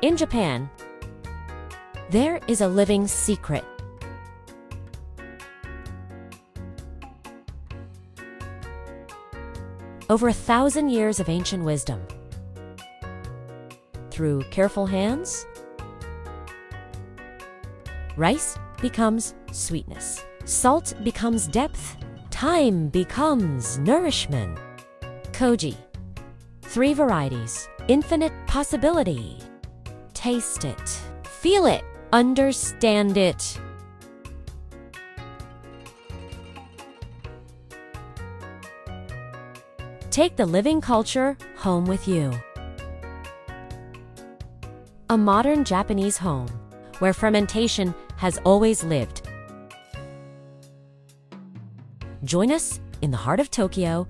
In Japan, there is a living secret. Over 1,000 years of ancient wisdom. Through careful hands, rice becomes sweetness. Salt becomes depth. Time becomes nourishment. Koji. 3 varieties. Infinite possibility. Taste it. Feel it. Understand it. Take the living culture home with you. A modern Japanese home where fermentation has always lived. Join us in the heart of Tokyo